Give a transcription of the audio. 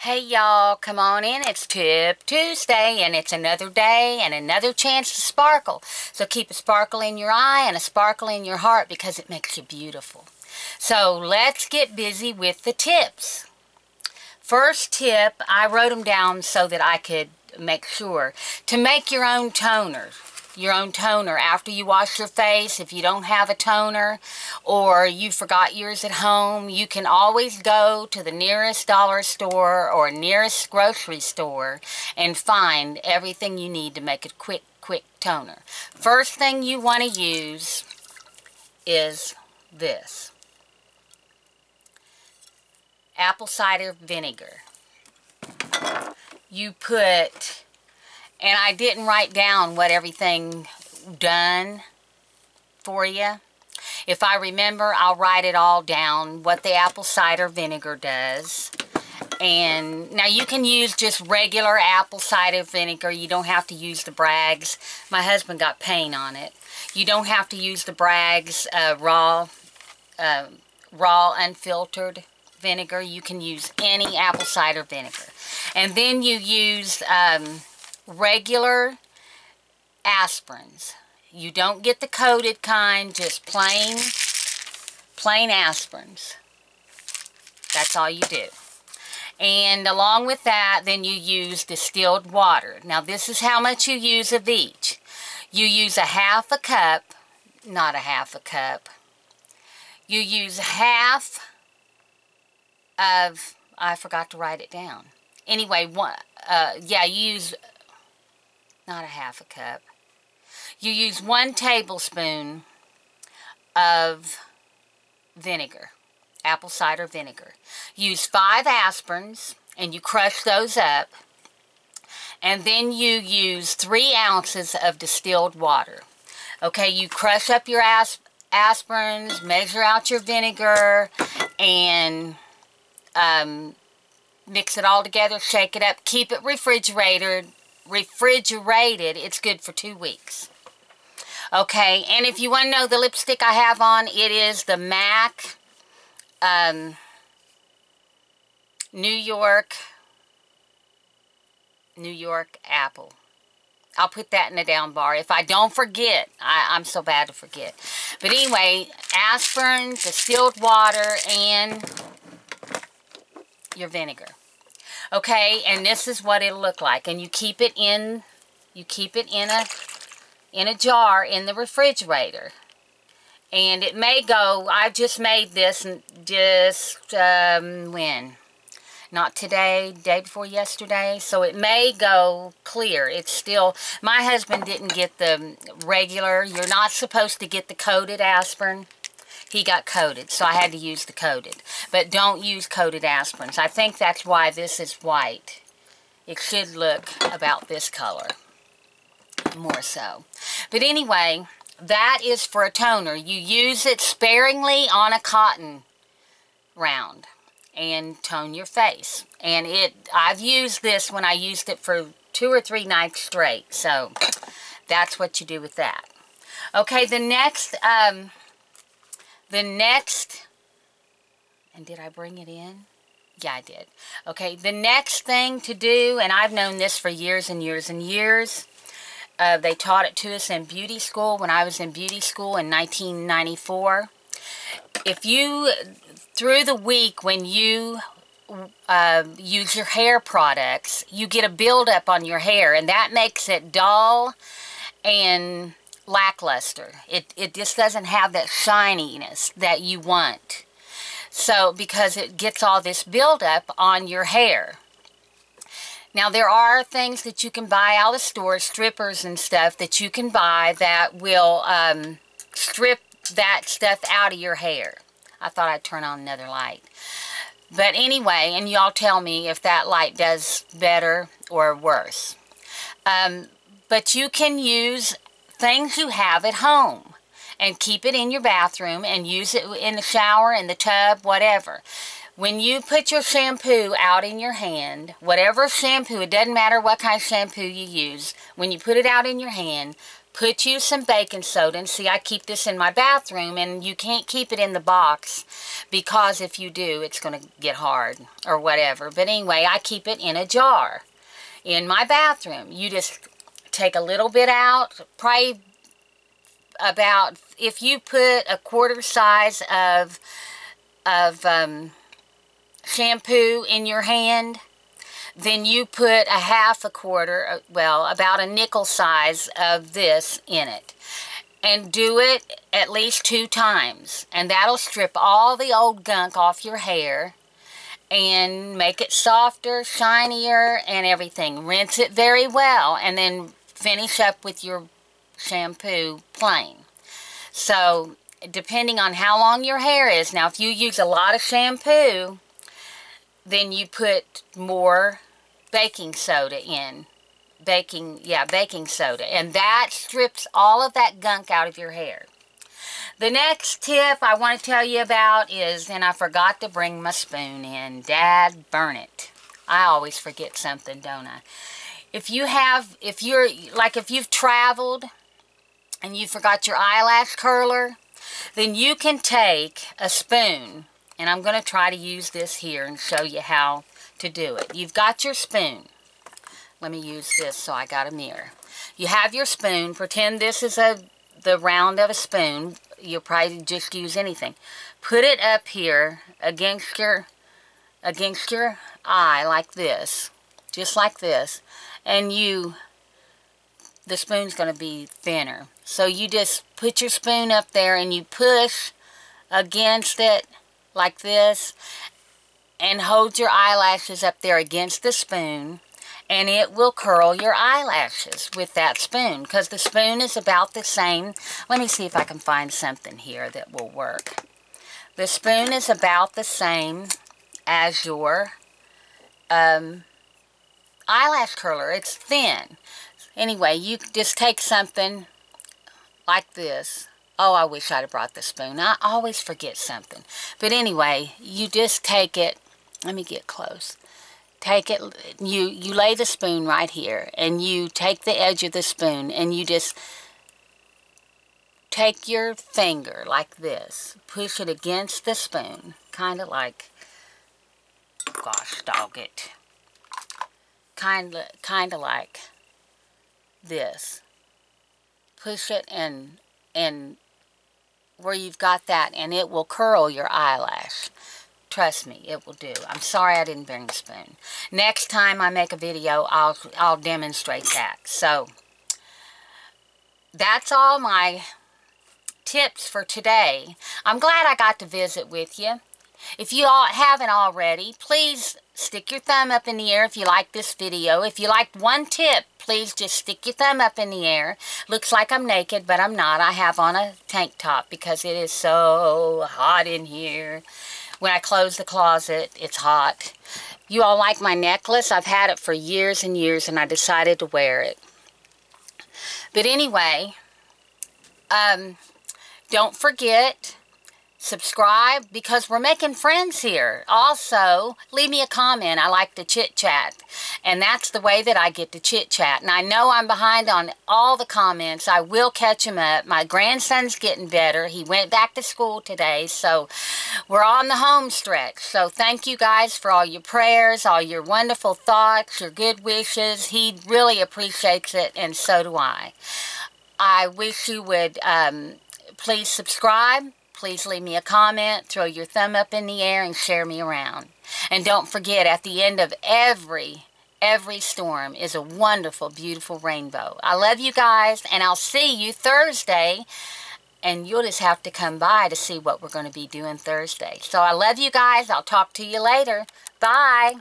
Hey y'all, come on in. It's Tip Tuesday and it's another day and another chance to sparkle. So keep a sparkle in your eye and a sparkle in your heart because it makes you beautiful. So let's get busy with the tips. First tip, I wrote them down so that I could make sure to make your own toner. Your own toner after you wash your face. If you don't have a toner or you forgot yours at home, you can always go to the nearest dollar store or nearest grocery store and find everything you need to make a quick toner. First thing you want to use is this apple cider vinegar. You put, and I didn't write down what everything done for you. If I remember, I'll write it all down, what the apple cider vinegar does. And now you can use just regular apple cider vinegar. You don't have to use the Bragg's. My husband got paint on it. You don't have to use the Bragg's raw unfiltered vinegar. You can use any apple cider vinegar. And then you use regular aspirins. You don't get the coated kind, just plain aspirins. That's all you do. And along with that, then you use distilled water. Now this is how much you use of each. You use a half a cup, not a half a cup. You use half of, I forgot to write it down. Anyway, you use not a half a cup. You use 1 tablespoon of vinegar, apple cider vinegar. Use 5 aspirins and you crush those up. And then you use 3 ounces of distilled water. Okay, you crush up your aspirins, measure out your vinegar, and mix it all together, shake it up, keep it refrigerated. It's good for 2 weeks. Okay, and if you want to know the lipstick I have on, it is the MAC New York Apple. I'll put that in the down bar. If I don't forget, I'm so bad to forget. But anyway, aspirin, distilled water, and your vinegar. Okay, and this is what it'll look like. And you keep it in a jar in the refrigerator. And it may go, I just made this when? Not today, day before yesterday. So it may go clear. It's still, my husband didn't get the regular, you're not supposed to get the coated aspirin. He got coated, so I had to use the coated. But don't use coated aspirins. I think that's why this is white. It should look about this color, more so. But anyway, that is for a toner. You use it sparingly on a cotton round and tone your face. And I've used this when I used it for 2 or 3 nights straight. So that's what you do with that. Okay, the next, and did I bring it in? Yeah, I did. Okay, the next thing to do, and I've known this for years and years and years. They taught it to us in beauty school when I was in beauty school in 1994. If you, through the week when you use your hair products, you get a buildup on your hair, and that makes it dull and lackluster. It just doesn't have that shininess that you want. So, because it gets all this buildup on your hair. Now, there are things that you can buy out of the store, strippers and stuff that you can buy that will strip that stuff out of your hair. I thought I'd turn on another light. But anyway, and y'all tell me if that light does better or worse. But you can use things you have at home and keep it in your bathroom and use it in the shower, in the tub, whatever. When you put your shampoo out in your hand, whatever shampoo, it doesn't matter what kind of shampoo you use, when you put it out in your hand, put you some baking soda. And see, I keep this in my bathroom, and you can't keep it in the box because if you do, it's going to get hard or whatever. But anyway, I keep it in a jar in my bathroom. You just take a little bit out, probably about, if you put a quarter size of shampoo in your hand, then you put a half a quarter, well, about a nickel size of this in it. And do it at least 2 times. And that'll strip all the old gunk off your hair and make it softer, shinier, and everything. Rinse it very well, and then finish up with your shampoo plain. So, depending on how long your hair is. Now, if you use a lot of shampoo, then you put more baking soda in. Baking soda. And that strips all of that gunk out of your hair. The next tip I want to tell you about is, and I forgot to bring my spoon in. Dad burn it. I always forget something, don't I? If you've traveled and you forgot your eyelash curler, then you can take a spoon, and I'm going to try to use this here and show you how to do it. You've got your spoon. Let me use this so I got a mirror. You have your spoon. Pretend this is the round of a spoon. You'll probably just use anything. Put it up here against your eye like this. Just like this. And the spoon's going to be thinner. So you just put your spoon up there and you push against it like this and hold your eyelashes up there against the spoon, and it will curl your eyelashes with that spoon, because the spoon is about the same. Let me see if I can find something here that will work. The spoon is about the same as your eyelash curler. It's thin. Anyway, you just take something like this. Oh, I wish I'd have brought the spoon. I always forget something. But anyway, you just take it. Let me get close. Take it. You lay the spoon right here, and you take the edge of the spoon, and you just take your finger like this. Push it against the spoon. Kind of like, gosh dog it. Kind of like this. Push it and where you've got that, and it will curl your eyelash. Trust me, it will do. I'm sorry I didn't bring the spoon. Next time I make a video, I'll demonstrate that. So, that's all my tips for today. I'm glad I got to visit with you. If you all haven't already, please stick your thumb up in the air if you like this video. If you liked one tip, please just stick your thumb up in the air. Looks like I'm naked, but I'm not. I have on a tank top because it is so hot in here. When I close the closet, it's hot. You all like my necklace? I've had it for years and years, and I decided to wear it. But anyway, don't forget, subscribe, because we're making friends here. Also, leave me a comment. I like to chit-chat, and that's the way that I get to chit-chat. And I know I'm behind on all the comments. I will catch them up. My grandson's getting better. He went back to school today, so we're on the home stretch. So thank you guys for all your prayers, all your wonderful thoughts, your good wishes. He really appreciates it, and so do I. I wish you would please subscribe. Please leave me a comment, throw your thumb up in the air, and share me around. And don't forget, at the end of every storm is a wonderful, beautiful rainbow. I love you guys, and I'll see you Thursday. And you'll just have to come by to see what we're going to be doing Thursday. So I love you guys. I'll talk to you later. Bye.